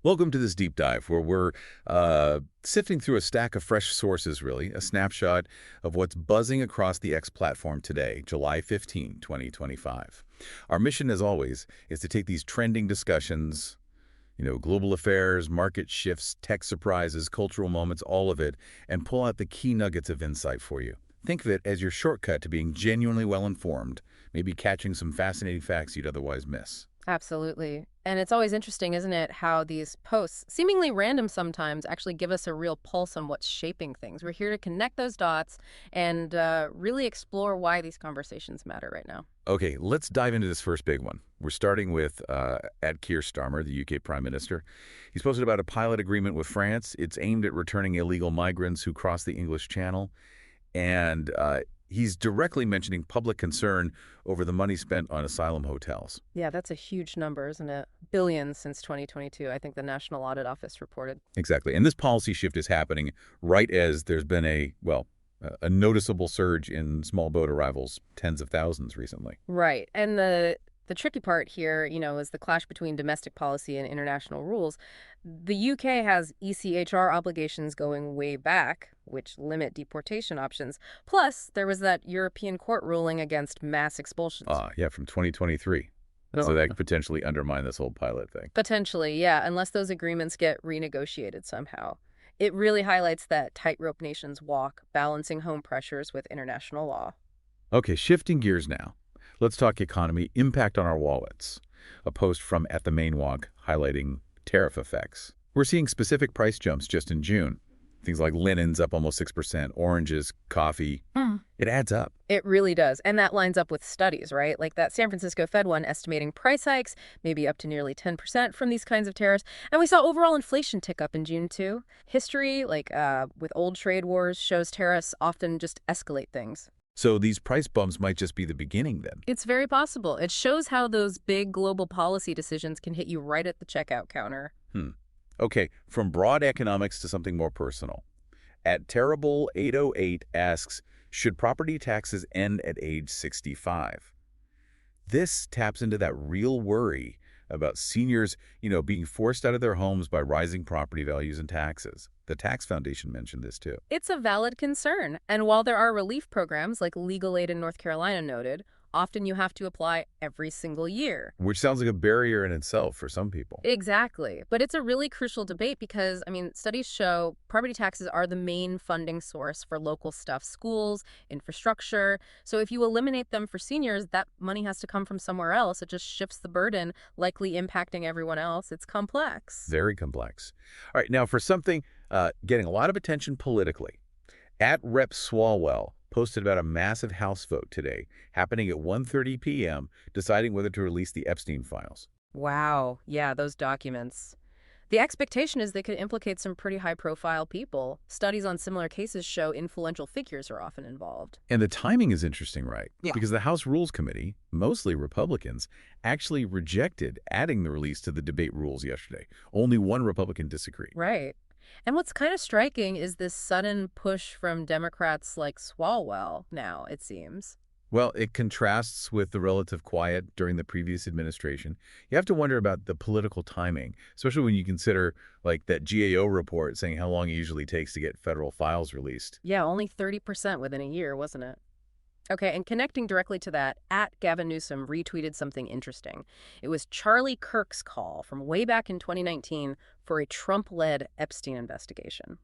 Welcome to this deep dive where we're sifting through a stack of fresh sources, really, a snapshot of what's buzzing across the X platform today, July 15, 2025. Our mission, as always, is to take these trending discussions, global affairs, market shifts, tech surprises, cultural moments, all of it, and pull out the key nuggets of insight for you. Think of it as your shortcut to being genuinely well-informed, maybe catching some fascinating facts you'd otherwise miss. Absolutely. And it's always interesting, isn't it, how these posts, seemingly random sometimes, actually give us a real pulse on what's shaping things. We're here to connect those dots and really explore why these conversations matter right now. Okay, let's dive into this first big one. We're starting with Ed Keir Starmer, the UK Prime Minister. He's posted about a pilot agreement with France. It's aimed at returning illegal migrants who cross the English Channel. And he's directly mentioning public concern over the money spent on asylum hotels. Yeah, that's a huge number, isn't it? Billions since 2022, I think the National Audit Office reported. Exactly. And this policy shift is happening right as there's been a noticeable surge in small boat arrivals, tens of thousands recently. Right. And the tricky part here, is the clash between domestic policy and international rules. The UK has ECHR obligations going way back, which limit deportation options. Plus, there was that European court ruling against mass expulsions. Yeah, from 2023. So that could potentially undermine this whole pilot thing. Potentially, yeah, unless those agreements get renegotiated somehow. It really highlights that tightrope nations walk, balancing home pressures with international law. Okay, shifting gears now. Let's talk economy, impact on our wallets. A post from At the Main Walk highlighting tariff effects. We're seeing specific price jumps just in June. Things like linens up almost 6%, oranges, coffee. It adds up. It really does. And that lines up with studies, right? Like that San Francisco Fed one estimating price hikes, maybe up to nearly 10% from these kinds of tariffs. And we saw overall inflation tick up in June, too. History, with old trade wars, shows tariffs often just escalate things. So these price bumps might just be the beginning then. It's very possible. It shows how those big global policy decisions can hit you right at the checkout counter. Okay, from broad economics to something more personal. At Terrible 808 asks, should property taxes end at age 65? This taps into that real worry about seniors, being forced out of their homes by rising property values and taxes. The Tax Foundation mentioned this too. It's a valid concern. And while there are relief programs like Legal Aid in North Carolina noted, often you have to apply every single year. Which sounds like a barrier in itself for some people. Exactly. But it's a really crucial debate because, studies show property taxes are the main funding source for local stuff, schools, infrastructure. So if you eliminate them for seniors, that money has to come from somewhere else. It just shifts the burden, likely impacting everyone else. It's complex. Very complex. All right, now for something getting a lot of attention politically. At Rep Swalwell posted about a massive House vote today, happening at 1:30 p.m., deciding whether to release the Epstein files. Wow. Yeah, those documents. The expectation is they could implicate some pretty high-profile people. Studies on similar cases show influential figures are often involved. And the timing is interesting, right? Yeah. Because the House Rules Committee, mostly Republicans, actually rejected adding the release to the debate rules yesterday. Only one Republican disagreed. Right. And what's kind of striking is this sudden push from Democrats like Swalwell now, it seems. Well, it contrasts with the relative quiet during the previous administration. You have to wonder about the political timing, especially when you consider that GAO report saying how long it usually takes to get federal files released. Yeah, only 30% within a year, wasn't it? Okay, and connecting directly to that, at Gavin Newsom retweeted something interesting. It was Charlie Kirk's call from way back in 2019 for a Trump-led Epstein investigation.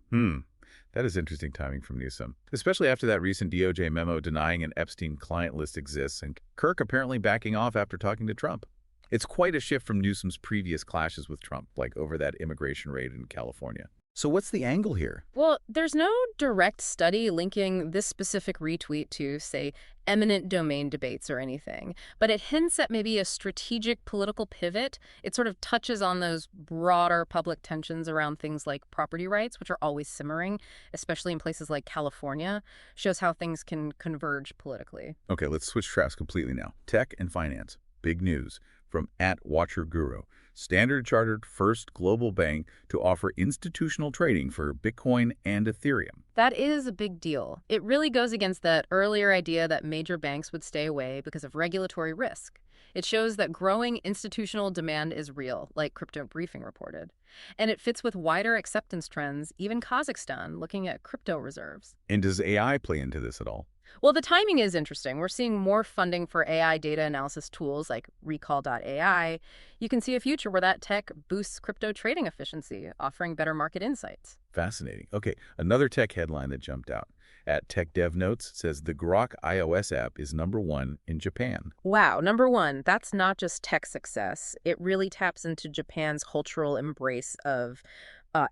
That is interesting timing from Newsom, especially after that recent DOJ memo denying an Epstein client list exists and Kirk apparently backing off after talking to Trump. It's quite a shift from Newsom's previous clashes with Trump, like over that immigration raid in California. So what's the angle here? Well, there's no direct study linking this specific retweet to, say, eminent domain debates or anything, but it hints at maybe a strategic political pivot. It sort of touches on those broader public tensions around things like property rights, which are always simmering, especially in places like California, shows how things can converge politically. Okay, let's switch tracks completely now. Tech and finance. Big news from @WatcherGuru. Standard Chartered first global bank to offer institutional trading for Bitcoin and Ethereum. That is a big deal. It really goes against that earlier idea that major banks would stay away because of regulatory risk. It shows that growing institutional demand is real, like Crypto Briefing reported. And it fits with wider acceptance trends, even Kazakhstan looking at crypto reserves. And does AI play into this at all? Well, the timing is interesting. We're seeing more funding for AI data analysis tools like Recall.ai. You can see a future where that tech boosts crypto trading efficiency, offering better market insights. Fascinating. Okay, another tech headline that jumped out at Tech Dev Notes says the Grok iOS app is #1 in Japan. Wow, number one, that's not just tech success. It really taps into Japan's cultural embrace of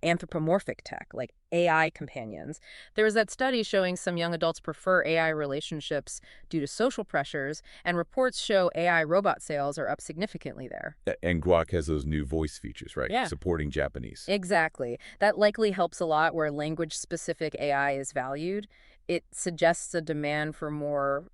anthropomorphic tech, like AI companions. There was that study showing some young adults prefer AI relationships due to social pressures, and reports show AI robot sales are up significantly there. And Grok has those new voice features, right? Yeah. Supporting Japanese. Exactly. That likely helps a lot where language-specific AI is valued. It suggests a demand for more,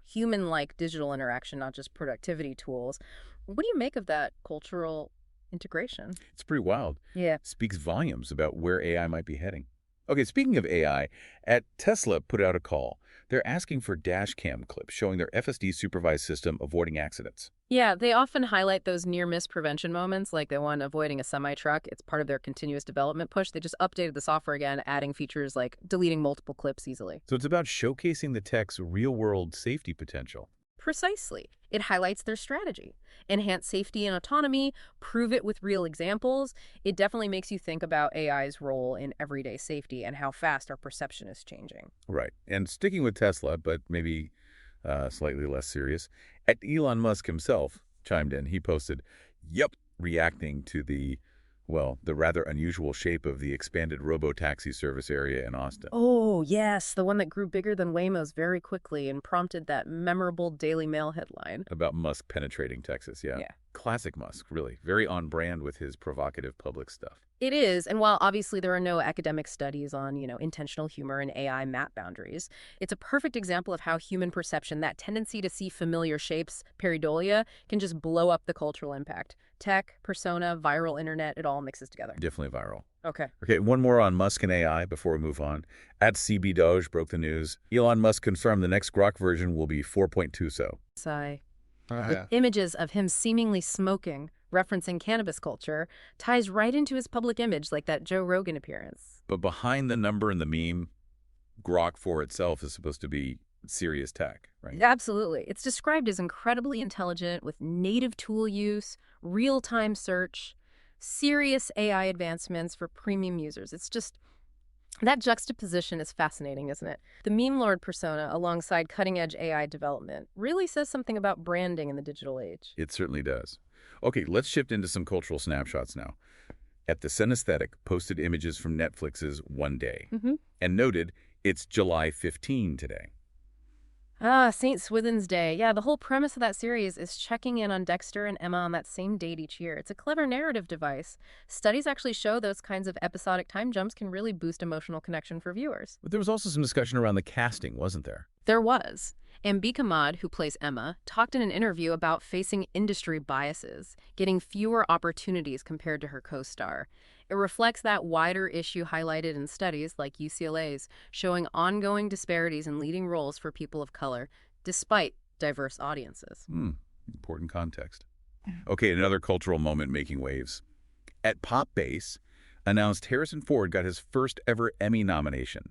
human-like digital interaction, not just productivity tools. What do you make of that cultural integration? It's pretty wild. Yeah. Speaks volumes about where AI might be heading. Okay, speaking of AI, at Tesla put out a call. They're asking for dash cam clips showing their FSD supervised system avoiding accidents. Yeah, they often highlight those near-miss prevention moments, like the one avoiding a semi-truck. It's part of their continuous development push. They just updated the software again, adding features like deleting multiple clips easily. So it's about showcasing the tech's real-world safety potential. Precisely. It highlights their strategy. Enhance safety and autonomy, prove it with real examples. It definitely makes you think about AI's role in everyday safety and how fast our perception is changing. Right. And sticking with Tesla, but maybe slightly less serious, Elon Musk himself chimed in. He posted, "Yep," reacting to the rather unusual shape of the expanded robo-taxi service area in Austin. Oh, yes, the one that grew bigger than Waymo's very quickly and prompted that memorable Daily Mail headline. About Musk penetrating Texas, yeah. Yeah. Classic Musk, really. Very on brand with his provocative public stuff. It is, and while obviously there are no academic studies on, intentional humor and AI map boundaries, it's a perfect example of how human perception, that tendency to see familiar shapes, pareidolia, can just blow up the cultural impact. Tech, persona, viral internet, it all mixes together. Definitely viral. Okay. Okay, one more on Musk and AI before we move on. At CB Doge broke the news. Elon Musk confirmed the next Grok version will be 4.2 so. Sigh. Yeah. Images of him seemingly smoking, referencing cannabis culture, ties right into his public image, like that Joe Rogan appearance. But behind the number and the meme, Grok 4 itself is supposed to be serious tech, right? Absolutely. It's described as incredibly intelligent with native tool use, real-time search, serious AI advancements for premium users. It's just, that juxtaposition is fascinating, isn't it? The meme lord persona alongside cutting-edge AI development really says something about branding in the digital age. It certainly does. Okay, let's shift into some cultural snapshots now. At the Synesthetic posted images from Netflix's One Day and noted it's July 15 today. St. Swithin's Day. Yeah, the whole premise of that series is checking in on Dexter and Emma on that same date each year. It's a clever narrative device. Studies actually show those kinds of episodic time jumps can really boost emotional connection for viewers. But there was also some discussion around the casting, wasn't there? There was. Ambika Mad, who plays Emma, talked in an interview about facing industry biases, getting fewer opportunities compared to her co-star. It reflects that wider issue highlighted in studies like UCLA's, showing ongoing disparities in leading roles for people of color, despite diverse audiences. Important context. Okay, another cultural moment making waves. At Pop Base, announced Harrison Ford got his first ever Emmy nomination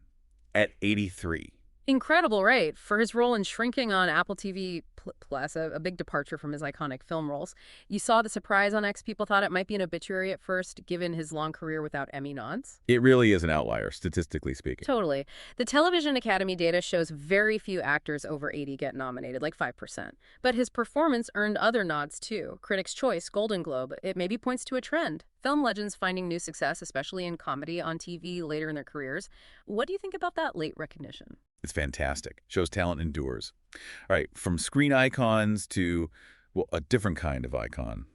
at 83. Incredible, right? For his role in Shrinking on Apple TV Plus, a big departure from his iconic film roles. You saw the surprise on X. People thought it might be an obituary at first, given his long career without Emmy nods. It really is an outlier, statistically speaking. Totally. The Television Academy data shows very few actors over 80 get nominated, like 5%. But his performance earned other nods, too. Critics' Choice, Golden Globe. It maybe points to a trend. Film legends finding new success, especially in comedy on TV later in their careers. What do you think about that late recognition? It's fantastic. Shows talent endures. All right, from screen icons to, a different kind of icon.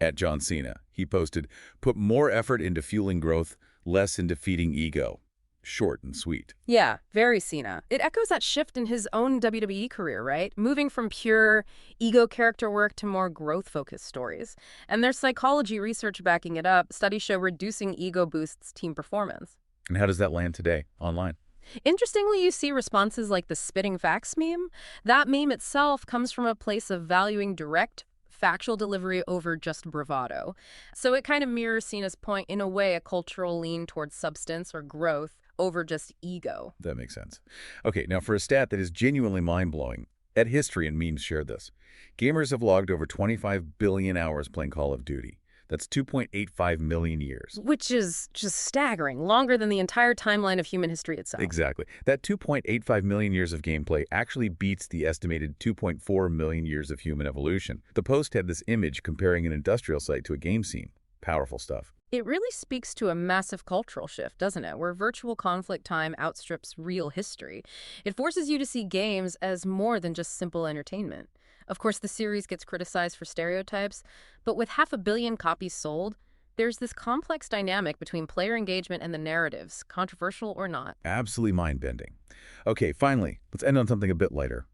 At John Cena, he posted, "Put more effort into fueling growth, less into feeding ego." Short and sweet. Yeah, very Cena. It echoes that shift in his own WWE career, right? Moving from pure ego character work to more growth-focused stories. And there's psychology research backing it up. Studies show reducing ego boosts team performance. And how does that land today online? Interestingly, you see responses like the spitting facts meme. That meme itself comes from a place of valuing direct, factual delivery over just bravado. So it kind of mirrors Cena's point, in a way, a cultural lean towards substance or growth over just ego. That makes sense. Okay, now for a stat that is genuinely mind-blowing, Ed History and Memes shared this. Gamers have logged over 25 billion hours playing Call of Duty. That's 2.85 million years. Which is just staggering, longer than the entire timeline of human history itself. Exactly. That 2.85 million years of gameplay actually beats the estimated 2.4 million years of human evolution. The post had this image comparing an industrial site to a game scene. Powerful stuff. It really speaks to a massive cultural shift, doesn't it? Where virtual conflict time outstrips real history. It forces you to see games as more than just simple entertainment. Of course, the series gets criticized for stereotypes, but with 500 million copies sold, there's this complex dynamic between player engagement and the narratives, controversial or not. Absolutely mind-bending. Okay, finally, let's end on something a bit lighter.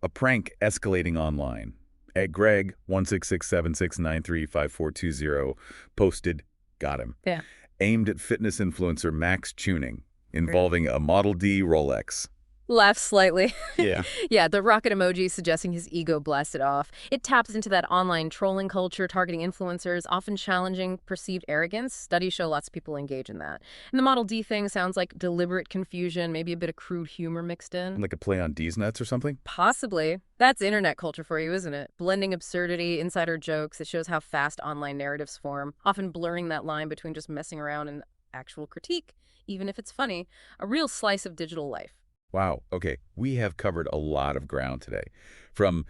A prank escalating online. At Greg, 16676935420, posted, got him. Yeah. Aimed at fitness influencer Max Tuning, involving a Model D Rolex. Laugh slightly. Yeah. Yeah, the rocket emoji suggesting his ego blasted off. It taps into that online trolling culture, targeting influencers, often challenging perceived arrogance. Studies show lots of people engage in that. And the Model D thing sounds like deliberate confusion, maybe a bit of crude humor mixed in. Like a play on D's nuts or something? Possibly. That's internet culture for you, isn't it? Blending absurdity, insider jokes. It shows how fast online narratives form, often blurring that line between just messing around and actual critique, even if it's funny. A real slice of digital life. Wow. Okay, we have covered a lot of ground today. From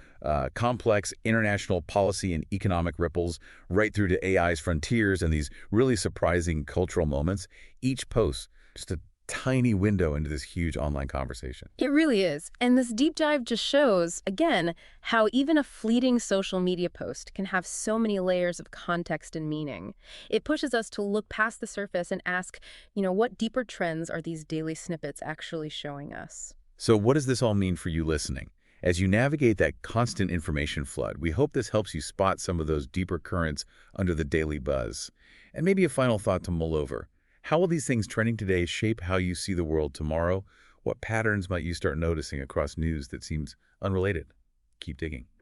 complex international policy and economic ripples right through to AI's frontiers and these really surprising cultural moments. Each post, just a tiny window into this huge online conversation. It really is. And this deep dive just shows, again, how even a fleeting social media post can have so many layers of context and meaning. It pushes us to look past the surface and ask, what deeper trends are these daily snippets actually showing us? So what does this all mean for you listening? As you navigate that constant information flood, we hope this helps you spot some of those deeper currents under the daily buzz. And maybe a final thought to mull over. How will these things trending today shape how you see the world tomorrow? What patterns might you start noticing across news that seems unrelated? Keep digging.